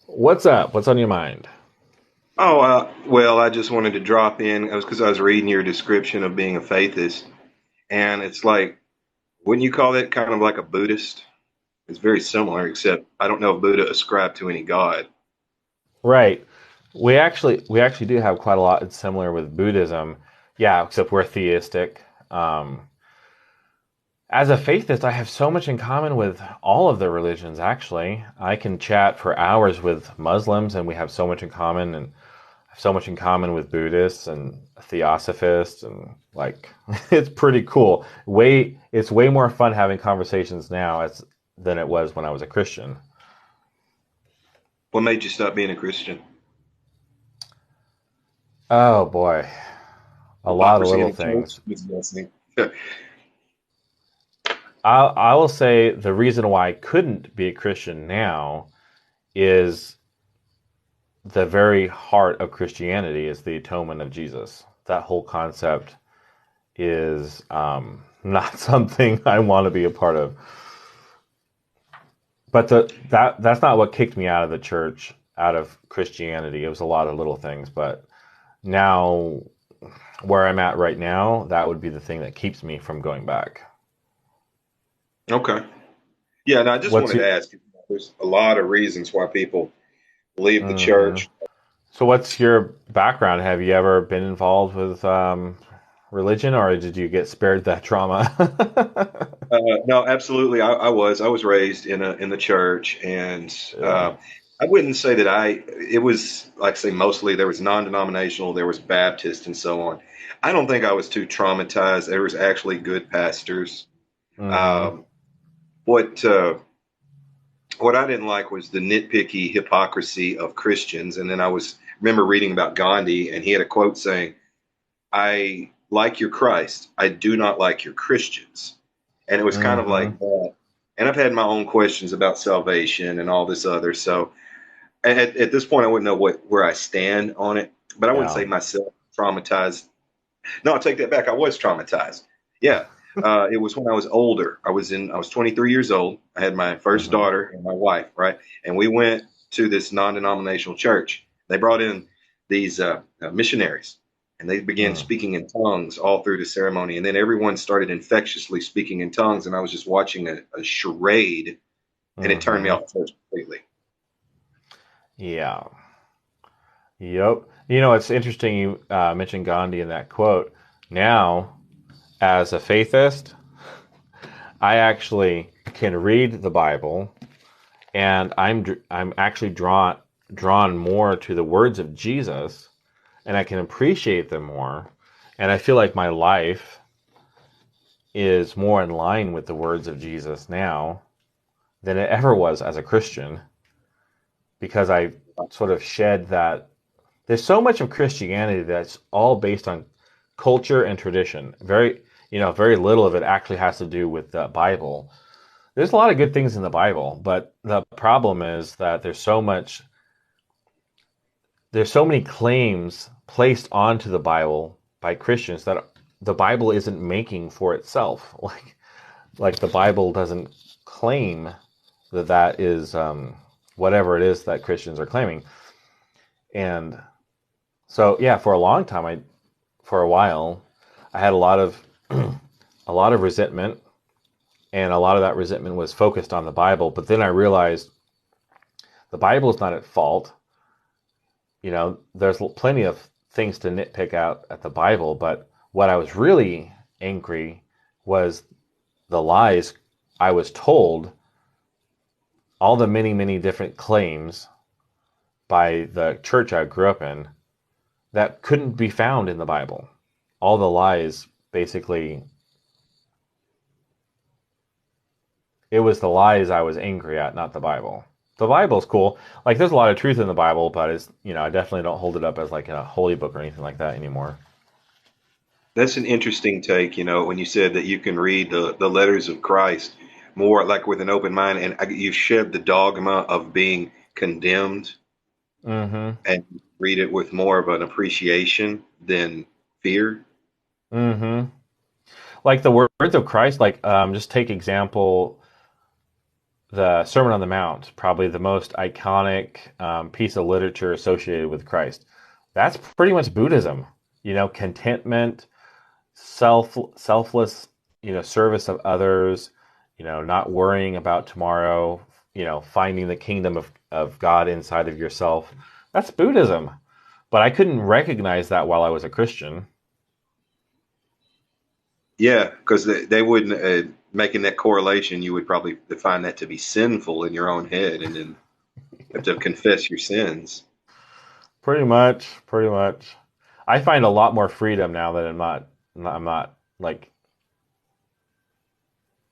What's up? What's on your mind? Oh, well, I just wanted to drop in. It was because I was reading your description of being a faithist, and it's like, wouldn't you call that kind of like a Buddhist? It's very similar, except I don't know if Buddha ascribed to any god. Right. We actually do have quite a lot that's similar with Buddhism. Yeah, except we're theistic. Um, as a faithist, I have so much in common with all of the religions, actually. I can chat for hours with Muslims, and we have so much in common, and have so much in common with Buddhists and Theosophists, and like, it's pretty cool. It's way more fun having conversations now than it was when I was a Christian. What made you stop being a Christian? Oh boy, a lot of Hypocrisy in little the church? things. I'm guessing. I will say the reason why I couldn't be a Christian now is the very heart of Christianity is the atonement of Jesus. That whole concept is not something I want to be a part of. But that's not what kicked me out of the church, out of Christianity. It was a lot of little things. But now, where I'm at right now, that would be the thing that keeps me from going back. Okay. Yeah, and I just What's wanted your, to ask you, there's a lot of reasons why people leave the Mhm. church. So, what's your background? Have you ever been involved with religion, or did you get spared that trauma? No, absolutely. I was raised in the church, and Yeah. I wouldn't say that it was like say mostly there was non-denominational, there was Baptist and so on. I don't think I was too traumatized. There was actually good pastors. Mm-hmm. Um, what what I didn't like was the nitpicky hypocrisy of Christians. And then remember reading about Gandhi, and he had a quote saying, "I like your Christ, I do not like your Christians." And it was kind of Mm-hmm. like that. And I've had my own questions about salvation and all this other. So at this point, I wouldn't know where I stand on it, but I wouldn't Yeah. say myself traumatized. No, I'll take that back. I was traumatized. Yeah. It was when I was older. I was 23 years old. I had my first Mm-hmm. daughter and my wife, right? And we went to this non-denominational church. They brought in these missionaries, and they began Mm. speaking in tongues all through the ceremony. And then everyone started infectiously speaking in tongues, and I was just watching a charade, and it turned me Mm-hmm. off the church completely. Yeah. Yep. It's interesting you mentioned Gandhi in that quote. Now, as a faithist, I actually can read the Bible, and I'm actually drawn more to the words of Jesus, and I can appreciate them more, and I feel like my life is more in line with the words of Jesus now than it ever was as a Christian because I sort of shed that. There's so much of Christianity that's all based on culture and tradition. Very little of it actually has to do with the Bible. There's a lot of good things in the Bible, but the problem is that there's so many claims placed onto the Bible by Christians that the Bible isn't making for itself. Like the Bible doesn't claim that is whatever it is that Christians are claiming. And so yeah, for a while, I had a lot of resentment, and a lot of that resentment was focused on the Bible. But then I realized the Bible is not at fault. There's plenty of things to nitpick out at the Bible, but what I was really angry was the lies I was told, all the many, many different claims by the church I grew up in that couldn't be found in the Bible. All the lies, basically, it was the lies I was angry at, not the Bible. The Bible's cool. Like, there's a lot of truth in the Bible, but I definitely don't hold it up as like a holy book or anything like that anymore. That's an interesting take, when you said that you can read the letters of Christ more like with an open mind, and you shed the dogma of being condemned Mm-hmm. and read it with more of an appreciation than fear. Mm-hmm. Like the words of Christ, like just take example. the Sermon on the Mount, probably the most iconic piece of literature associated with Christ. That's pretty much Buddhism. Contentment, selfless, service of others. Not worrying about tomorrow. Finding the kingdom of God inside of yourself. That's Buddhism. But I couldn't recognize that while I was a Christian. Yeah, because they wouldn't making that correlation. You would probably define that to be sinful in your own head, and then have to confess your sins. Pretty much, pretty much. I find a lot more freedom now that I'm not like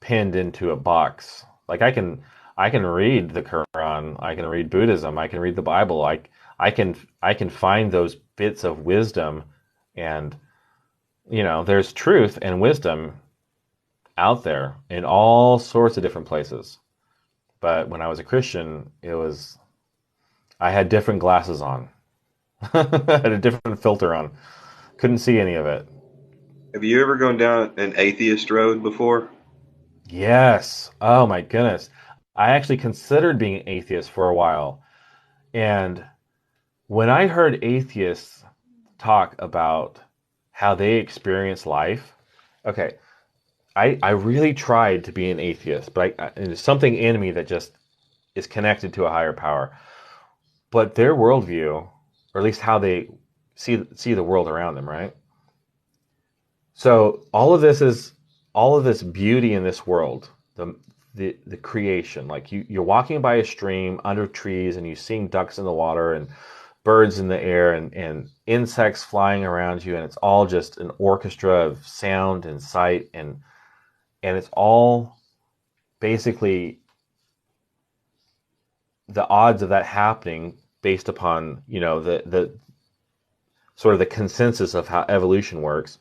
pinned into a box. Like I can read the Quran, I can read Buddhism, I can read the Bible. I can find those bits of wisdom, and there's truth and wisdom out there in all sorts of different places. But when I was a Christian, I had different glasses on. I had a different filter on. Couldn't see any of it. Have you ever gone down an atheist road before? Yes. Oh my goodness. I actually considered being an atheist for a while. And when I heard atheists talk about how they experience life, okay, I really tried to be an atheist, but there's something in me that just is connected to a higher power. But their worldview, or at least how they see the world around them, right? So all of this beauty in this world, the creation. Like you're walking by a stream under trees and you're seeing ducks in the water and birds in the air and insects flying around you, and it's all just an orchestra of sound and sight, and it's all basically the odds of that happening based upon the sort of the consensus of how evolution works,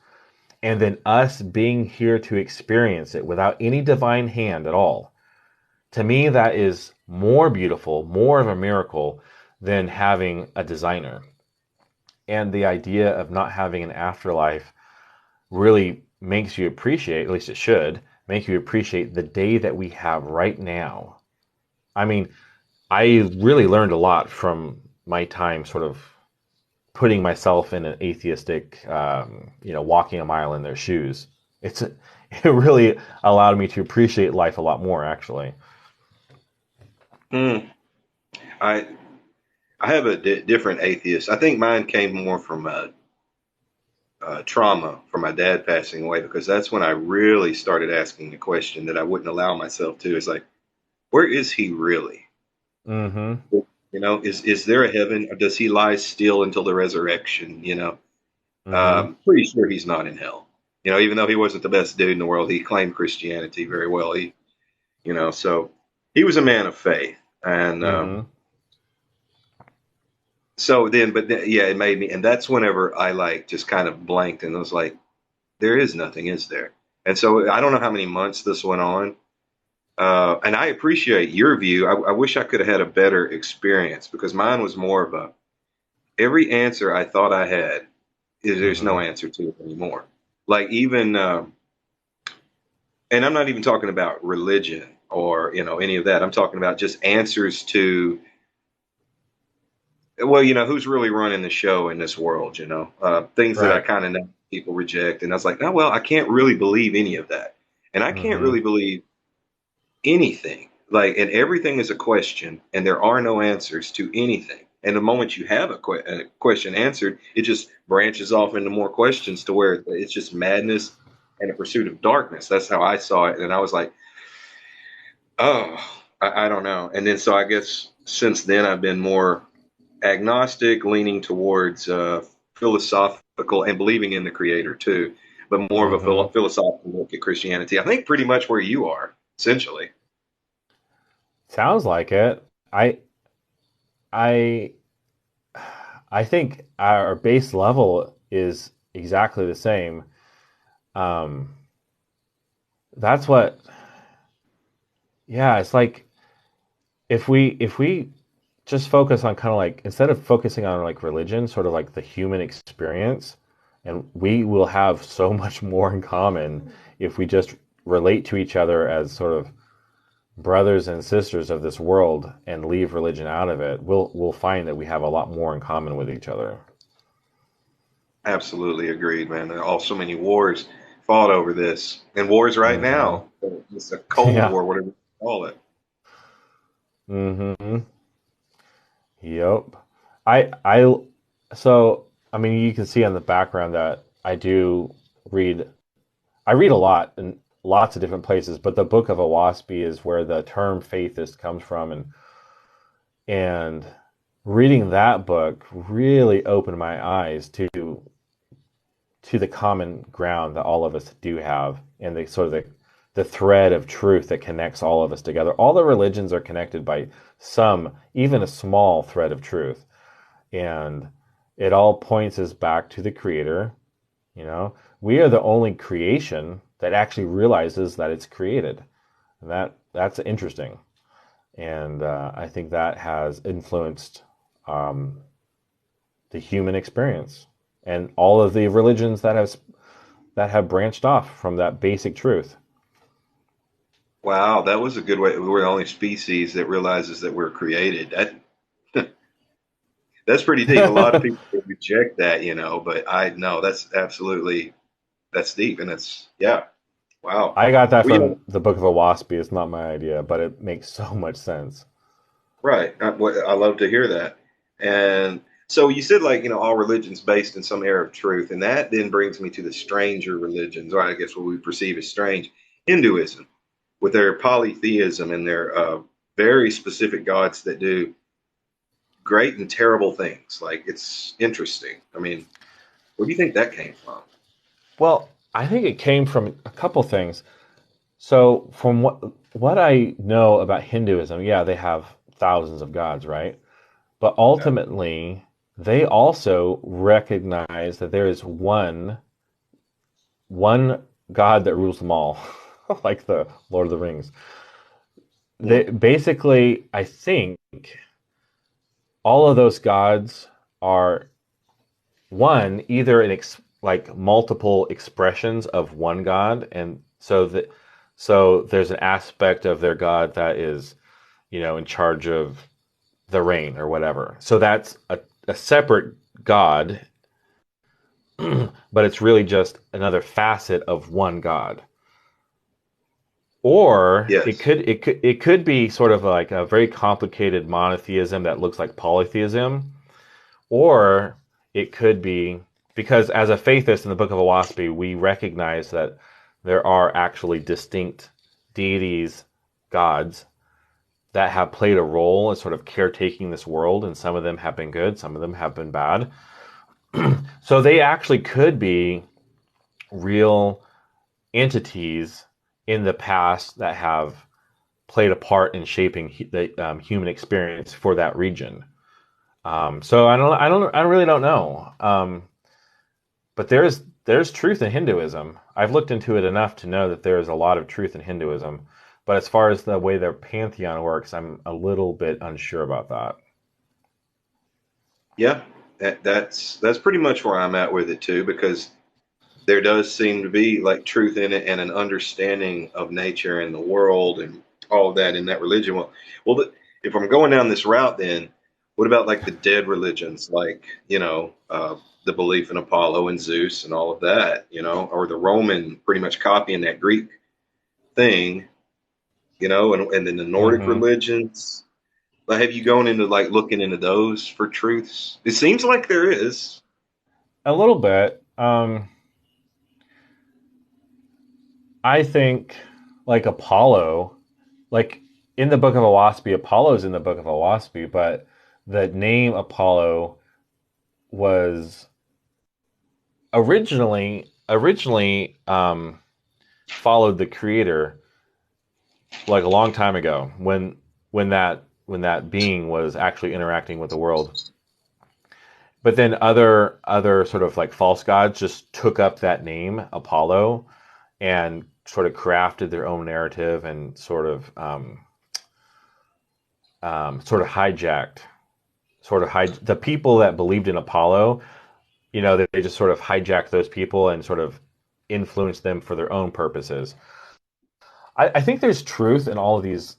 and then us being here to experience it without any divine hand at all. To me, that is more beautiful, more of a miracle than having a designer. And the idea of not having an afterlife really makes you appreciate, at least it should, make you appreciate the day that we have right now. I mean, I really learned a lot from my time sort of putting myself in an atheistic, walking a mile in their shoes. It really allowed me to appreciate life a lot more, actually. Hmm. I I have a different atheist. I think mine came more from trauma from my dad passing away, because that's when I really started asking the question that I wouldn't allow myself to. Is like, where is he really? Mm-hmm. Is there a heaven, or does he lie still until the resurrection? Mm-hmm. Pretty sure he's not in hell. Even though he wasn't the best dude in the world, he claimed Christianity very well. So he was a man of faith, and Mm-hmm. so then, but then, yeah, it made me, and that's whenever I like just kind of blanked and was like, there is nothing, is there? And so I don't know how many months this went on. And I appreciate your view. I wish I could have had a better experience, because mine was more of a every answer I thought I had, there's no Mm-hmm. answer to it anymore. Like even, and I'm not even talking about religion or any of that. I'm talking about just answers to, well, who's really running the show in this world, things that I Right. kind of know people reject. And I was like, oh, well, I can't really believe any of that. And I can't Mm-hmm. really believe anything. Like, and everything is a question, and there are no answers to anything. And the moment you have a question answered, it just branches off into more questions, to where it's just madness and a pursuit of darkness. That's how I saw it. And I was like, oh, I don't know. And then so I guess since then I've been more agnostic, leaning towards philosophical, and believing in the creator too, but more of a Mm-hmm. philosophical look at Christianity. I think pretty much where you are, essentially. Sounds like it. I I think our base level is exactly the same. Um, that's what, yeah, it's like if we just focus on kind of like, instead of focusing on like religion, sort of like the human experience, and we will have so much more in common if we just relate to each other as sort of brothers and sisters of this world and leave religion out of it, we'll find that we have a lot more in common with each other. Absolutely agreed, man. There are also many wars fought over this, and wars right Hmm. now. It's a Cold Yeah. War, whatever you call it. Hmm. Yep. I so I mean you can see on the background that read I read a lot in lots of different places, but the Book of Owaspie is where the term faithist comes from, and reading that book really opened my eyes to the common ground that all of us do have, and the sort of the thread of truth that connects all of us together. All the religions are connected by some, even a small thread of truth, and it all points us back to the Creator. You know, we are the only creation that actually realizes that it's created, and that's interesting. And I think that has influenced um, the human experience and all of the religions that have branched off from that basic truth. Wow, that was a good way. We're the only species that realizes that we're created. That's pretty deep. A lot of people would reject that, but I know that's absolutely that's deep, and that's yeah. Wow. I got that Well, from the Book of Owaspie. It's not my idea, but it makes so much sense. right. I love to hear that. And so you said like, all religions based in some air of truth, and that then brings me to the stranger religions, or I guess what we perceive as strange, Hinduism, with their polytheism and their very specific gods that do great and terrible things. Like it's interesting. I mean, where do you think that came from? Well, I think it came from a couple things. So, from what I know about Hinduism, yeah, they have thousands of gods, right? But Yeah. ultimately, they also recognize that there is one God that rules them all, like the Lord of the Rings. They Mm. basically, I think, all of those gods are one either like multiple expressions of one God, and so there's an aspect of their God that is in charge of the rain or whatever. So that's a separate God, but it's really just another facet of one God. Or Yes. it could be sort of like a very complicated monotheism that looks like polytheism, or it could be because as a faithist in the Book of Owaspie, we recognize that there are actually distinct deities, gods that have played a role in sort of caretaking this world, and some of them have been good, some of them have been bad. So they actually could be real entities in the past that have played a part in shaping the human experience for that region. So I really don't know. But there's truth in Hinduism. I've looked into it enough to know that there is a lot of truth in Hinduism. But as far as the way their pantheon works, I'm a little bit unsure about that. Yeah. That's pretty much where I'm at with it too, because there does seem to be like truth in it and an understanding of nature and the world and all of that in that religion. If I'm going down this route, then what about like the dead religions, like the belief in Apollo and Zeus and all of that, or the Roman pretty much copying that Greek thing, and then the Nordic Hmm. religions. Like, have you gone into like looking into those for truths? It seems like there is. A little bit. I think like Apollo, like in the Book of Owaspie, Apollo's in the Book of Owaspie, but the name Apollo was originally followed the creator like a long time ago when that being was actually interacting with the world. But then other sort of like false gods just took up that name Apollo and sort of crafted their own narrative and sort of hijacked the people that believed in Apollo. They just sort of hijacked those people and sort of influenced them for their own purposes. I think there's truth in all of these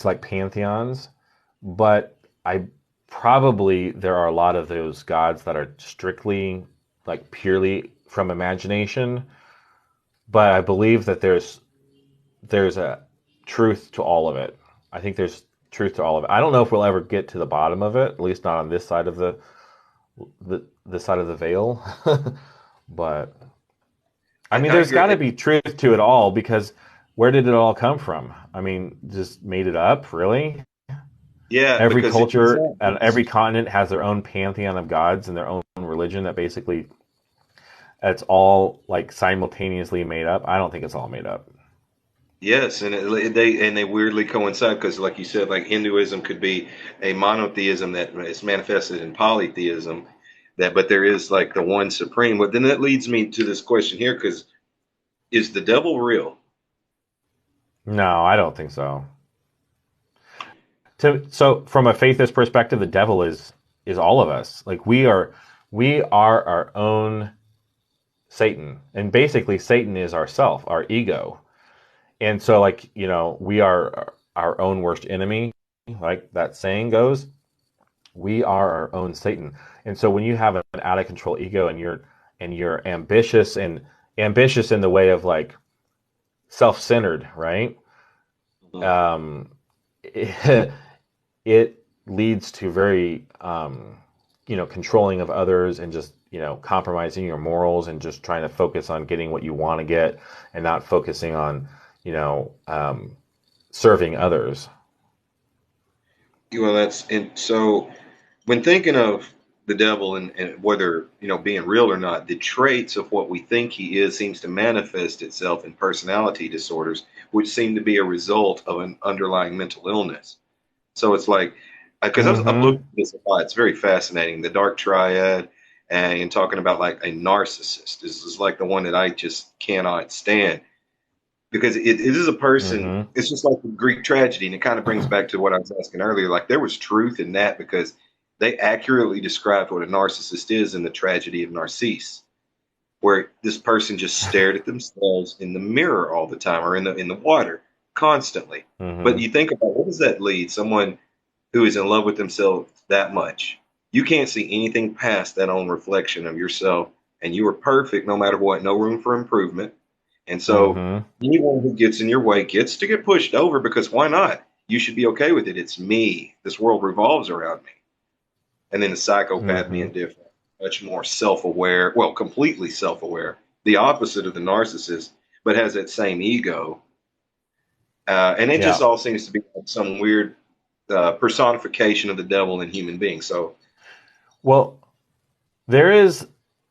like pantheons, but I probably there are a lot of those gods that are strictly like purely from imagination. But I believe that there's a truth to all of it. I think there's truth to all of it. I don't know if we'll ever get to the bottom of it, at least not on this side of the side of the veil. But I mean, I there's got to agree. be truth to it all because where did it all come from? I mean, just made it up, really? Yeah, Every because it culture and every sounds. continent has their own pantheon of gods and their own religion that basically it's all like simultaneously made up. I don't think it's all made up. Yes, and they weirdly coincide because, like you said, like Hinduism could be a monotheism that is manifested in polytheism, that but there is like the one supreme. But then that leads me to this question here: because is the devil real? No, I don't think so. So from a faithist perspective, the devil is all of us. Like we are our own Satan, and basically Satan is ourself, our ego. And so, like we are our own worst enemy, like that saying goes. We are our own Satan. And so when you have an out of control ego and you're ambitious in the way of like self-centered, right? Mhm. Um, it, it leads to very controlling of others and just compromising your morals and just trying to focus on getting what you want to get and not focusing on you know um, serving others. Well, that's and so when thinking of the devil and whether being real or not, the traits of what we think he is seems to manifest itself in personality disorders, which seem to be a result of an underlying mental illness. So it's like, because I've looked Mm-hmm. at this a lot, it's very fascinating. The dark triad and talking about like a narcissist. This is like the one that I just cannot stand because it is a person. Mm-hmm. It's just like the Greek tragedy, and it kind of brings back to what I was asking earlier. Like there was truth in that because they accurately described what a narcissist is in the tragedy of Narcisse, where this person just stared at themselves in the mirror all the time or in the water constantly. But Mm-hmm. you think about what does that lead? Someone who is in love with themselves that much. You can't see anything past that own reflection of yourself, and you are perfect no matter what, no room for improvement. And so Mm-hmm. anyone who gets in your way gets to get pushed over because why not? You should be okay with it. It's me. This world revolves around me. And then the psychopath Mm-hmm. being different, much more self aware, well, completely self aware, the opposite of the narcissist, but has that same ego. And it just Yeah. all seems to be like some weird personification of the devil in human beings. So Well, there is.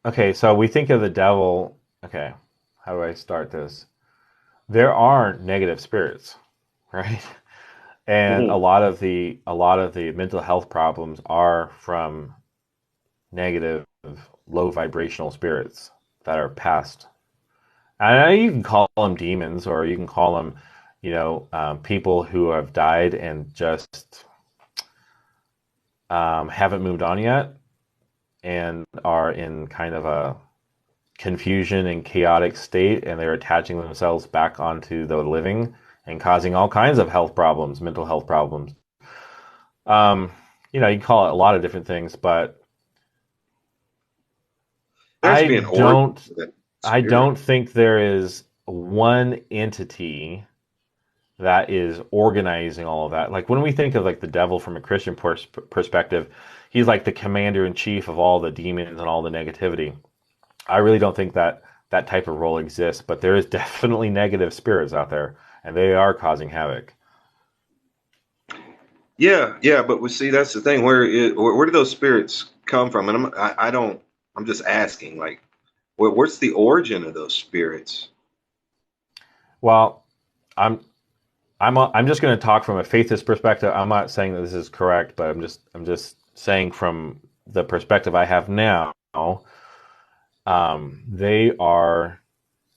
Okay, so we think of the devil. Okay, how do I start this? There are negative spirits, right? And a mhm. lot of the mental health problems are from negative, low vibrational spirits that are passed. And you can call them demons, or you can call them, people who have died and just haven't moved on yet, and are in kind of a confusion and chaotic state, and they're attaching themselves back onto the living and causing all kinds of health problems, mental health problems. Um, you can call it a lot of different things, but There has to I be an origin don't to that I spirit. don't think there is one entity that is organizing all of that. Like when we think of like the devil from a Christian perspective, he's like the commander in chief of all the demons and all the negativity. I really don't think that that type of role exists, but there is definitely negative spirits out there, and they are causing havoc. Yeah, yeah, but we see that's the thing. Where do those spirits come from? And I don't. I'm just asking. Like, what's the origin of those spirits? Well, I'm I'm just going to talk from a faithist perspective. I'm not saying that this is correct, but I'm just saying from the perspective I have now, they are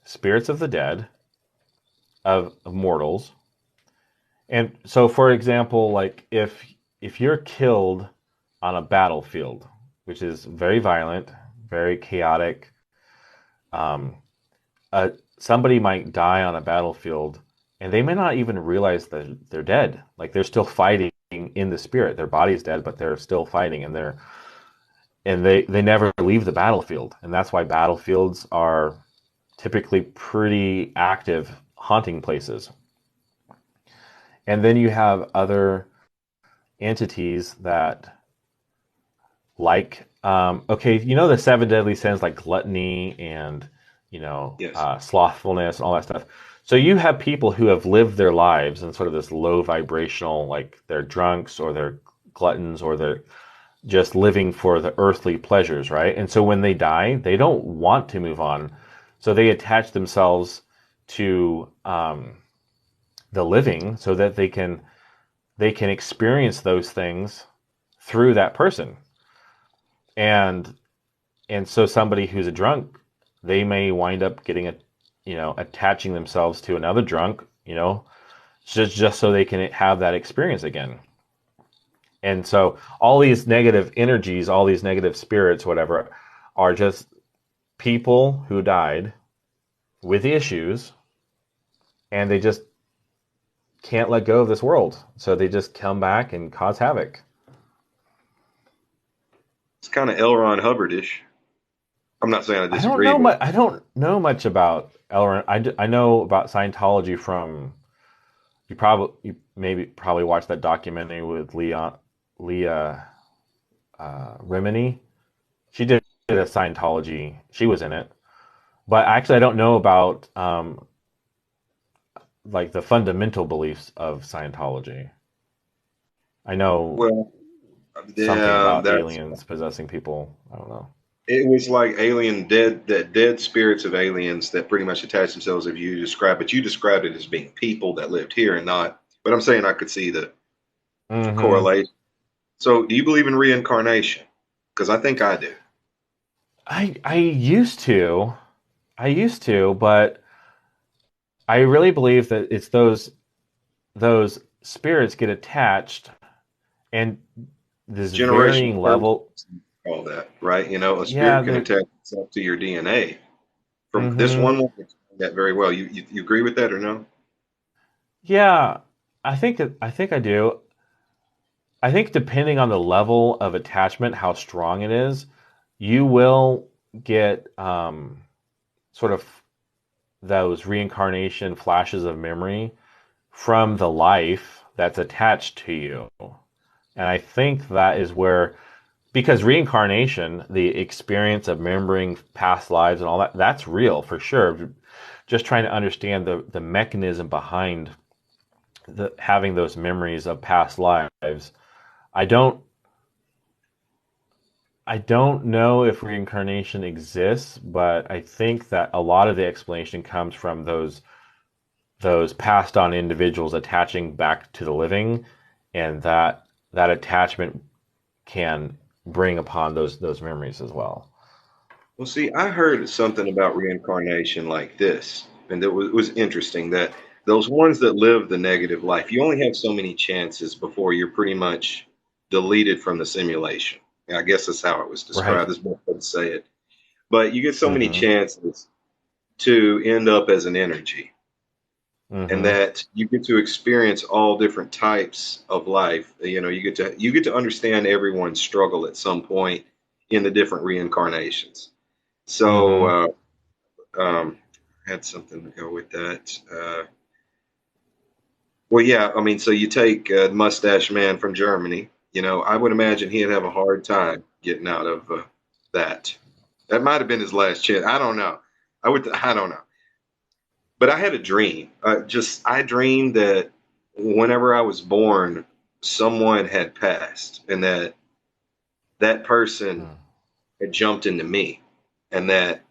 spirits of the dead, of mortals. And so, for example, like if you're killed on a battlefield, which is very violent, very chaotic, um, a somebody might die on a battlefield and they may not even realize that they're dead. Like they're still fighting in the spirit. Their body's dead, but they're still fighting, and they never leave the battlefield. And that's why battlefields are typically pretty active hunting places. And then you have other entities that like okay, you know the seven deadly sins like gluttony and Yes. slothfulness and all that stuff. So you have people who have lived their lives in sort of this low vibrational, like they're drunks or they're gluttons or they're just living for the earthly pleasures, right? And so when they die, they don't want to move on, so they attach themselves to the living so that they can experience those things through that person. And so somebody who's a drunk, they may wind up getting attaching themselves to another drunk, just so they can have that experience again. And so all these negative energies, all these negative spirits, whatever, are just people who died with issues, and they just can't let go of this world. So they just come back and cause havoc. It's kind of L. Ron Hubbard-ish. I'm not saying I I don't disagree, know but much. I don't know much about Elron. I know about Scientology from you maybe probably watched that documentary with Leah Remini. She did a Scientology. She was in it, but actually I don't know about like the fundamental beliefs of Scientology. I know well, something yeah, about that's aliens possessing people. I don't know. it was like alien dead that dead spirits of aliens that pretty much attach themselves as you described, but you described it as being people that lived here and not. But I'm saying I could see the Hmm. correlation. So, do you believe in reincarnation? Because I think I do. I used to. I used to, but I really believe that it's those spirits get attached, and this Generational varying curses, level. all that, right? You know, a Yeah, spirit can attach itself to your DNA. From this mm-hmm. one explained that very well. You agree with that or no? Yeah, I think I do. I think depending on the level of attachment, how strong it is, you will get sort of those reincarnation flashes of memory from the life that's attached to you. And I think that is where, because reincarnation, the experience of remembering past lives and all that, that's real for sure. Just trying to understand the mechanism behind having those memories of past lives. I don't I don't know if reincarnation exists, but I think that a lot of the explanation comes from those passed on individuals attaching back to the living, and that attachment can bring upon those memories as well. Well, see, I heard something about reincarnation like this, and it was interesting that those ones that live the negative life, you only have so many chances before you're pretty much deleted from the simulation. I guess that's how it was Right. described. That's best way to say it. But you get so many Mm-hmm. chances to end up as an energy, and Mm-hmm. that you get to experience all different types of life. You know, you get to understand everyone's struggle at some point in the different reincarnations. So, Mm-hmm. had something to go with that. Well, yeah, I mean, so you take the mustache man from Germany. You know, I would imagine he'd have a hard time getting out of that. That might have been his last chance. I don't know. I don't know. But I had a dream. I dreamed that whenever I was born, someone had passed, and that person had jumped into me, and that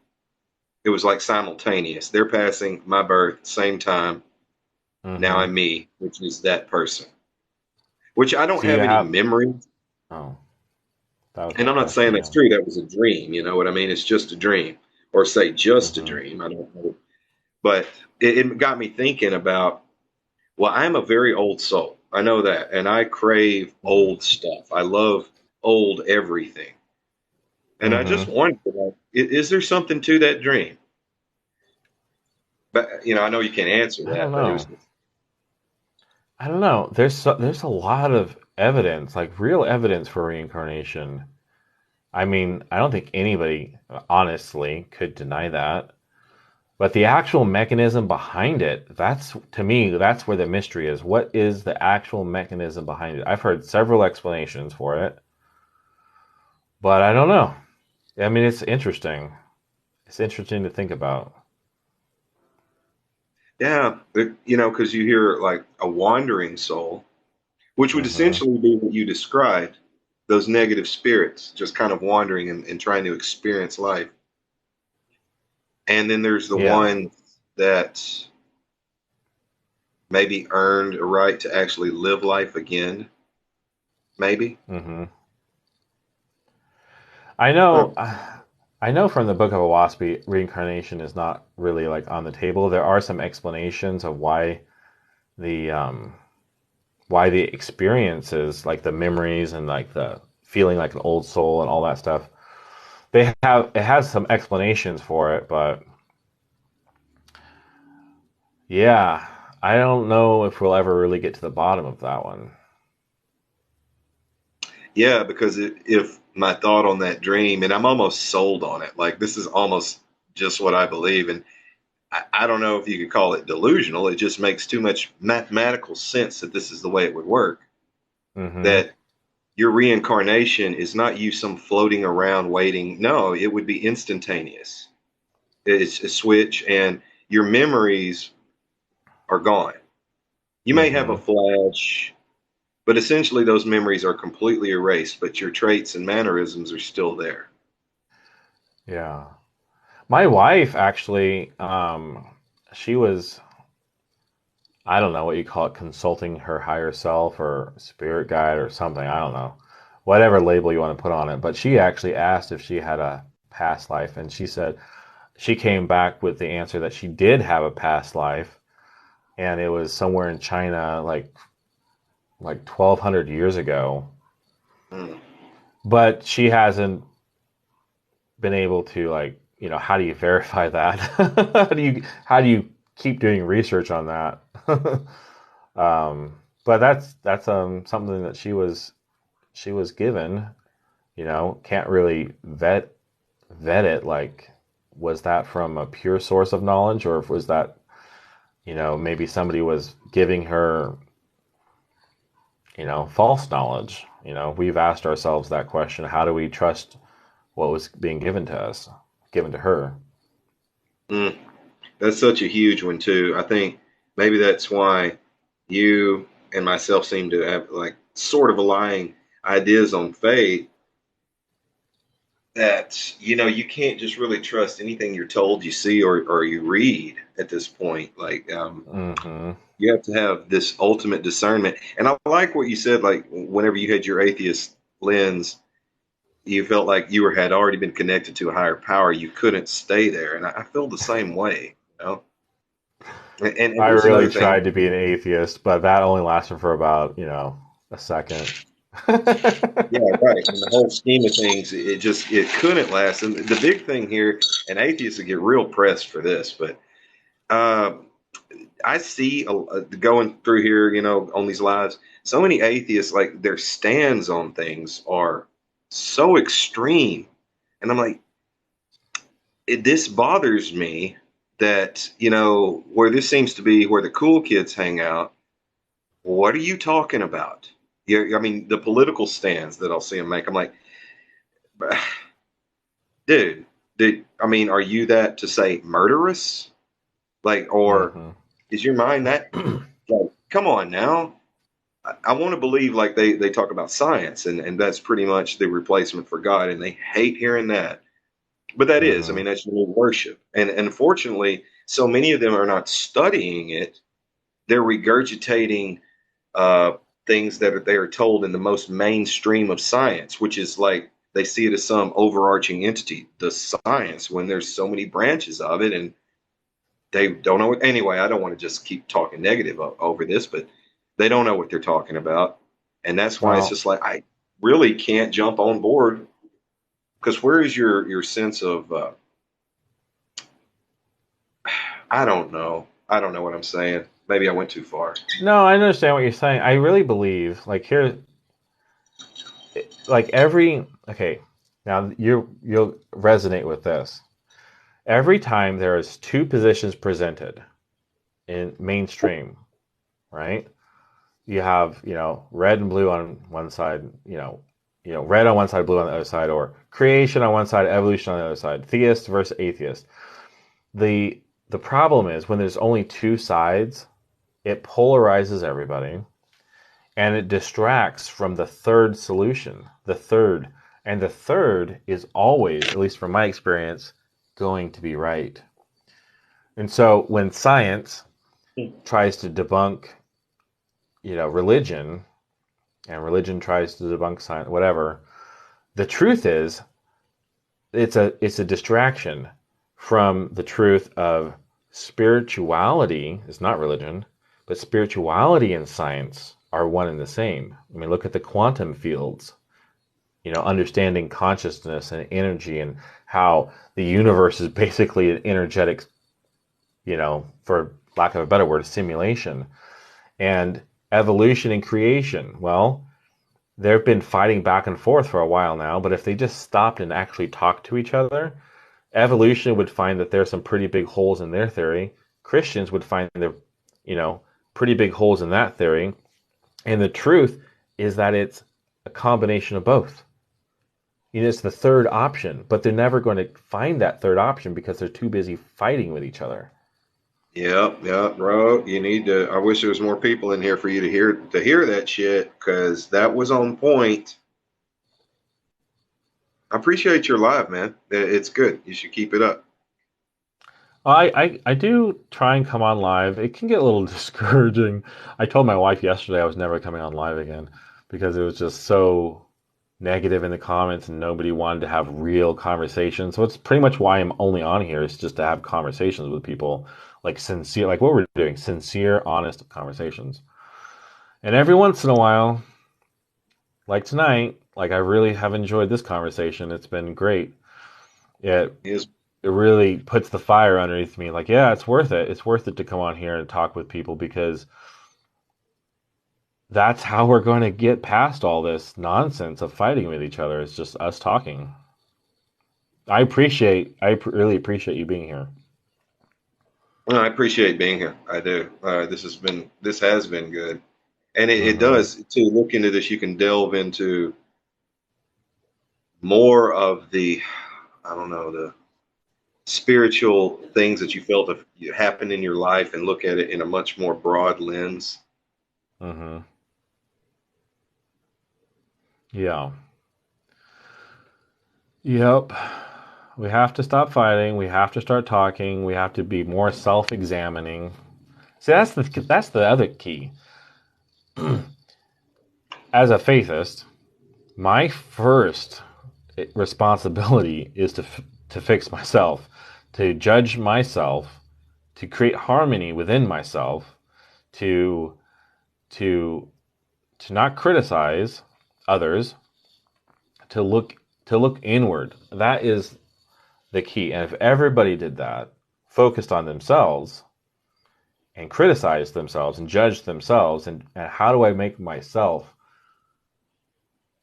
it was like simultaneous. They're passing my birth, same time. Now Mm-hmm. I'm me, which is that person. Which I don't So you have any have memory. oh, that was And my I'm not saying question. that's Yeah. true. That was a dream. You know what I mean? It's just a dream, or say just a Mm-hmm. dream. I don't know. But it got me thinking about, well, I'm a very old soul. I know that. And I crave old stuff. I love old everything. And I just Mm-hmm. wonder, like, is there something to that dream? But I know you can't answer I don't that, but it was. know. I don't know. There's a lot of evidence, like real evidence for reincarnation. I mean, I don't think anybody honestly could deny that. But the actual mechanism behind it, that's to me, that's where the mystery is. What is the actual mechanism behind it? I've heard several explanations for it, but I don't know. I mean, it's interesting. It's interesting to think about. Yeah, because you hear like a wandering soul, which would Hmm. essentially be what you described, those negative spirits just kind of wandering and trying to experience life. And then there's the Yeah. one that maybe earned a right to actually live life again, maybe. Hmm. I know. I know from the Book of Owaspy, reincarnation is not really like on the table. There are some explanations of the why the experiences, like the memories and like the feeling like an old soul and all that stuff, it has some explanations for it, but yeah, I don't know if we'll ever really get to the bottom of that one. Yeah, because if my thought on that dream, and I'm almost sold on it, like this is almost just what I believe. And I don't know if you could call it delusional. It just makes too much mathematical sense that this is the way it would work. Hmm. That your reincarnation is not you some floating around waiting. No, it would be instantaneous. It's a switch, and your memories are gone. You may have a Hmm. flash, but essentially those memories are completely erased, but your traits and mannerisms are still there. Yeah. My wife actually, she was, I don't know what you call it, consulting her higher self or spirit guide or something. I don't know. Whatever label you want to put on it. But she actually asked if she had a past life. And she said she came back with the answer that she did have a past life. And it was somewhere in China, like 1,200 years ago. Mm. But she hasn't been able to, like, how do you verify that? How do you keep doing research on that? But that's something that she was given. Can't really vet it. Like, was that from a pure source of knowledge, or was that maybe somebody was giving her false knowledge? We've asked ourselves that question. How do we trust what was being given to us, given to her? Mm. That's such a huge one too. I think maybe that's why you and myself seem to have like sort of aligning ideas on faith that you can't just really trust anything you're told, you see, or you read at this point. Like Hmm. you have to have this ultimate discernment. And I like what you said. Like whenever you had your atheist lens, you felt like you had already been connected to a higher power. You couldn't stay there, and I feel the same way. And I here's really another thing. tried to be an atheist, but that only lasted for about a second. Yeah, right. In the whole scheme of things, it couldn't last. And the big thing here, and atheists would get real pressed for this, but uh, I see going through here, on these lives, so many atheists like their stands on things are so extreme, and I'm like, this bothers me that where this seems to be where the cool kids hang out. What are you talking about? Yeah, I mean the political stands that I'll see them make. I'm like, dude, I mean, are you that to say murderous? Like, or Hmm. is your mind that? Like, come on now. I want to believe like they talk about science and that's pretty much the replacement for God, and they hate hearing that. But that is, I Hmm. mean, that's your new worship, and unfortunately, so many of them are not studying it. They're regurgitating uh, things that they are told in the most mainstream of science, which is like they see it as some overarching entity, the science, when there's so many branches of it, and they don't know. Anyway, I don't want to just keep talking negative over this, but they don't know what they're talking about, and that's why it's Well, just like I really can't jump on board because where is your sense of I don't know. I don't know what I'm saying. Maybe I went too far. No, I understand what you're saying. I really believe, like here, like every okay, now you'll resonate with this. Every time there is two positions presented in mainstream, right? You have, red and blue on one side, red on one side, blue on the other side, or creation on one side, evolution on the other side, theist versus atheist. The problem is when there's only two sides, it polarizes everybody and it distracts from the third solution, the third. And the third is always, at least from my experience, going to be right. And so when science tries to debunk, religion, and religion tries to debunk science, whatever, the truth is it's a distraction from the truth of spirituality. It's not religion, but spirituality and science are one and the same. I mean, look at the quantum fields, understanding consciousness and energy and how the universe is basically an energetic, for lack of a better word, simulation. And evolution and creation, well, they've been fighting back and forth for a while now, but if they just stopped and actually talked to each other, evolution would find that there's some pretty big holes in their theory. Christians would find there, pretty big holes in that theory. And the truth is that it's a combination of both. It's the third option, but they're never going to find that third option because they're too busy fighting with each other. Yep, yep, bro. You need to. I wish there was more people in here for you to hear that shit because that was on point. I appreciate your live, man. It's good. You should keep it up. I do try and come on live. It can get a little discouraging. I told my wife yesterday I was never coming on live again because it was just so negative in the comments and nobody wanted to have real conversations. So it's pretty much why I'm only on here is just to have conversations with people, like sincere, like what we're doing, sincere, honest conversations. And every once in a while, like tonight, like I really have enjoyed this conversation. It's been great. It Yes. it really puts the fire underneath me. Like, yeah, it's worth it. It's worth it to come on here and talk with people because that's how we're going to get past all this nonsense of fighting with each other. It's just us talking. Really appreciate you being here. Well, I appreciate being here. I do. This has been good, and it Hmm. does to look into this. You can delve into more of the, I don't know, the spiritual things that you felt have happened in your life, and look at it in a much more broad lens. Hmm. Yeah. Yep. We have to stop fighting. We have to start talking. We have to be more self-examining. See, that's the other key. As a faithist, my first responsibility is to fix myself, to judge myself, to create harmony within myself, to to to not criticize others, to look inward. That is the key. And if everybody did that, focused on themselves and criticized themselves and judged themselves and how do I make myself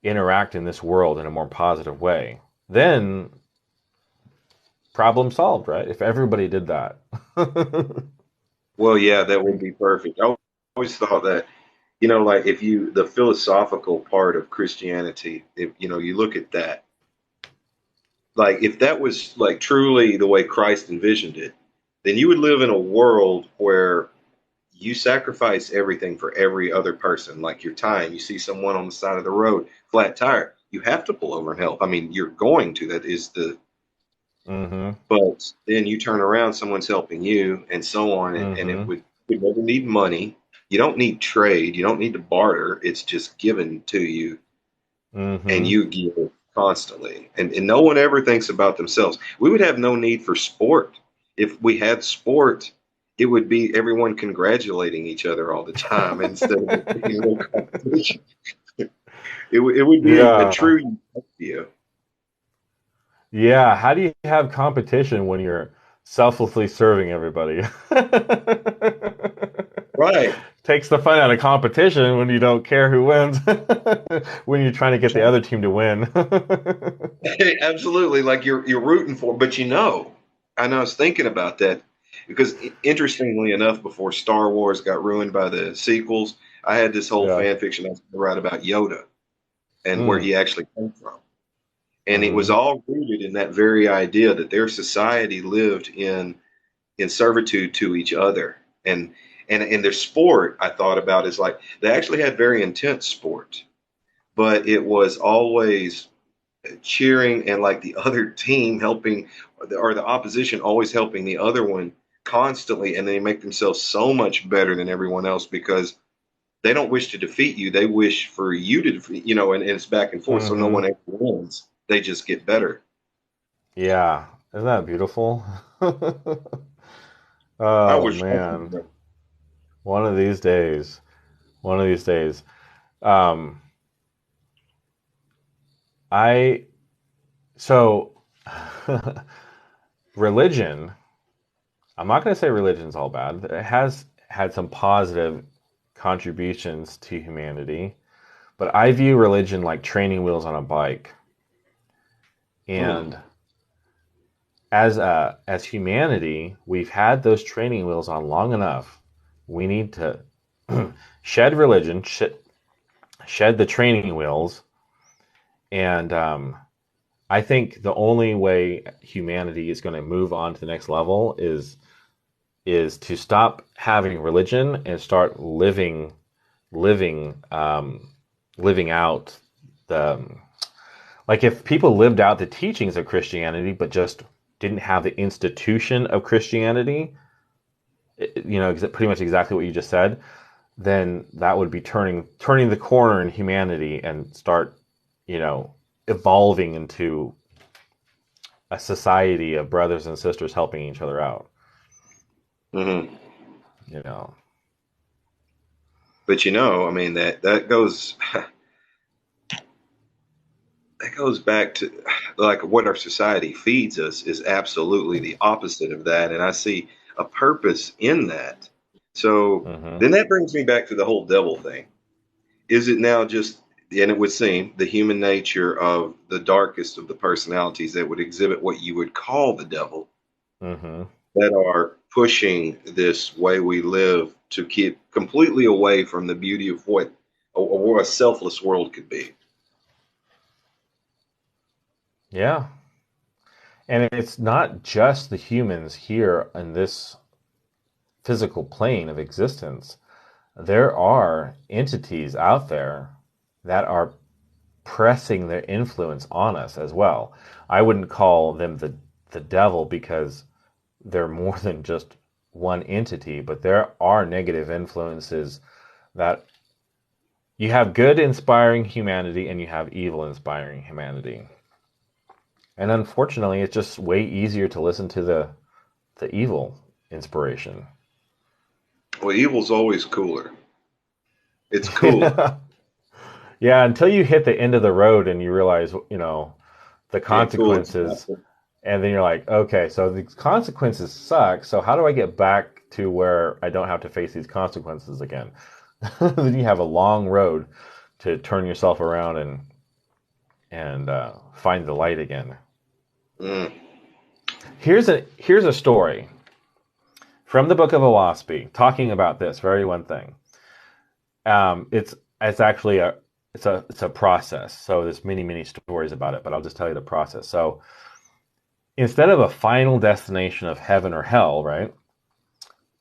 interact in this world in a more positive way, then problem solved, right? If everybody did that. Well, yeah, that would be perfect. I always thought that, like if the philosophical part of Christianity, if you look at that, like if that was like truly the way Christ envisioned it, then you would live in a world where you sacrifice everything for every other person, like your time. You see someone on the side of the road, flat tire, you have to pull over and help. I mean, you're going to, that is the, Mm-hmm. but then you turn around, someone's helping you, and so on, and it Mm-hmm. would never need money. You don't need trade. You don't need to barter. It's just given to you, and Mm-hmm. you give constantly. And no one ever thinks about themselves. We would have no need for sport. If we had sport, it would be everyone congratulating each other all the time instead of it being real competition. It would be a Yeah. true utopia. Yeah. How do you have competition when you're selflessly serving everybody. Right. Takes the fun out of competition when you don't care who wins. When you're trying to get the other team to win. Absolutely. Like you're rooting for, but I know I was thinking about that because interestingly enough, before Star Wars got ruined by the sequels, I had this whole Yeah. fan fiction I was going to write about Yoda and where Mm. he actually came from. And it was Mm-hmm. all rooted in that very idea that their society lived in servitude to each other. And their sport I thought about is like they actually had very intense sport, but it was always cheering and like the other team helping or the opposition always helping the other one constantly, and they make themselves so much better than everyone else because they don't wish to defeat you, they wish for you to defeat, and it's back and forth, so no Mm-hmm. one ever wins, they just get better. Yeah. Isn't that beautiful? I Oh wish. man. One of these days. One of these days. Um, I so religion. I'm not going to say religion's all bad. It has had some positive contributions to humanity, but I view religion like training wheels on a bike. Hmm. And as humanity, we've had those training wheels on long enough. We need to shed religion, shed the training wheels, and I think the only way humanity is going to move on to the next level is to stop having religion and start living living out the like if people lived out the teachings of Christianity but just didn't have the institution of Christianity, pretty much exactly what you just said, then that would be turning the corner in humanity and start, you know, evolving into a society of brothers and sisters helping each other out. Hmm. You know. But I mean that goes that goes back to like what our society feeds us is absolutely the opposite of that, and I see a purpose in that. So Hmm. then that brings me back to the whole devil thing. Is it now just, and it would seem, the human nature of the darkest of the personalities that would exhibit what you would call the devil Hmm. that are pushing this way we live to keep completely away from the beauty of what a selfless world could be? Yeah. And it's not just the humans here in this physical plane of existence. There are entities out there that are pressing their influence on us as well. I wouldn't call them the devil because they're more than just one entity, but there are negative influences that you have good inspiring humanity and you have evil inspiring humanity. And unfortunately, it's just way easier to listen to the evil inspiration. Well, evil's always cooler. It's cooler. Yeah. Yeah, until you hit the end of the road and you realize, the Yeah, cool. It's consequences, and then you're like, okay, so the consequences suck. So how do I get back to where I don't have to face these consequences again? Then you have a long road to turn yourself around and find the light again. mm, Here's a story from the book of Owaspy talking about this very one thing. It's actually a process. So there's many stories about it, but I'll just tell you the process. So instead of a final destination of heaven or hell, right?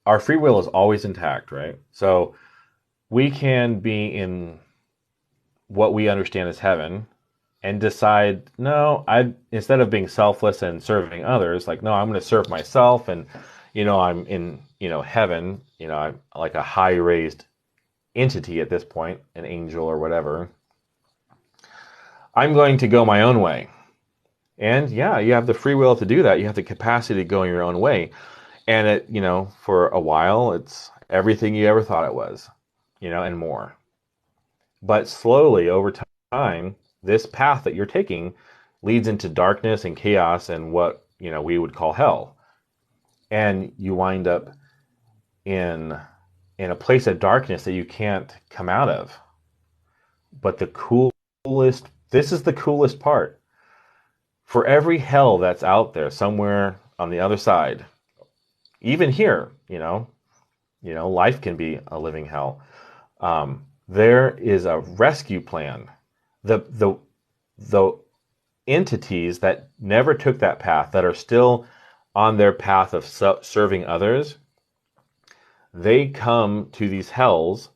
Our free will is always intact, right? So we can be in what we understand as heaven and decide, no, I instead of being selfless and serving others, like no, I'm going to serve myself, and I'm in heaven, I'm like a high raised entity at this point, an angel or whatever. I'm going to go my own way. And yeah, you have the free will to do that. You have the capacity to go your own way. And for a while, it's everything you ever thought it was, and more. But slowly over time, this path that you're taking leads into darkness and chaos and what, we would call hell. and you wind up in a place of darkness that you can't come out of. But the coolest, this is the coolest part. For every hell that's out there somewhere on the other side, even here, life can be a living hell. There is a rescue plan. The entities that never took that path, that are still on their path of serving others, they come to these hells,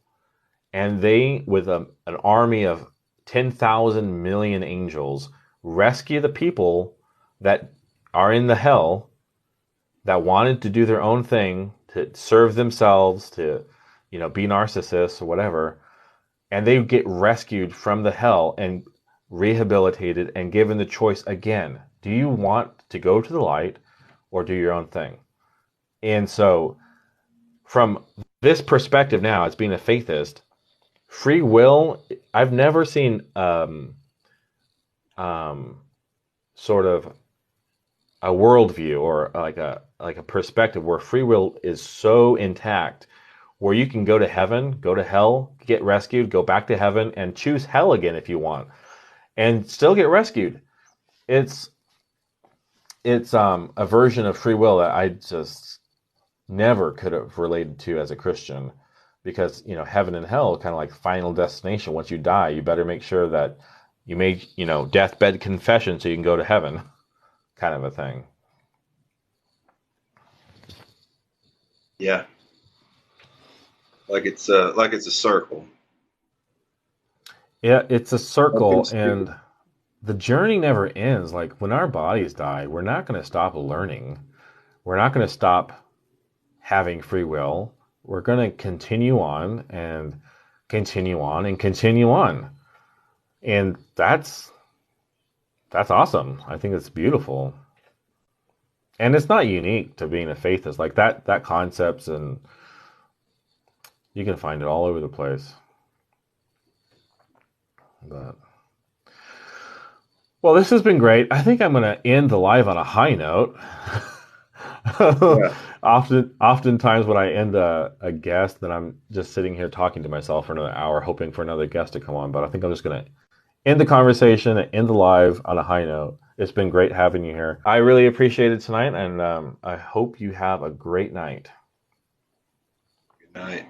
and they, with an army of 10,000 million angels, rescue the people that are in the hell, that wanted to do their own thing, to serve themselves, to, be narcissists or whatever. And they get rescued from the hell and rehabilitated and given the choice again. Do you want to go to the light or do your own thing? And so, from this perspective now, as being a faithist, free will, I've never seen sort of a worldview or like a perspective where free will is so intact, where you can go to heaven, go to hell, get rescued, go back to heaven, and choose hell again if you want, and still get rescued. It's a version of free will that I just never could have related to as a Christian, because heaven and hell kind of like final destination. Once you die, you better make sure that you made deathbed confession so you can go to heaven, kind of a thing. Yeah, like it's a circle. Yeah, it's a circle, Something's and the journey never ends. Like, when our bodies die, we're not going to stop learning. We're not going to stop having free will. We're going to continue on and continue on and continue on. And that's awesome. I think it's beautiful. And it's not unique to being a faithist. Like, that concepts, and you can find it all over the place. But well, this has been great. I think I'm going to end the live on a high note. Yeah. Oftentimes when I end a guest, then I'm just sitting here talking to myself for another hour, hoping for another guest to come on. But I think I'm just going to end the conversation and end the live on a high note. It's been great having you here. I really appreciate it tonight, and I hope you have a great night. Good night.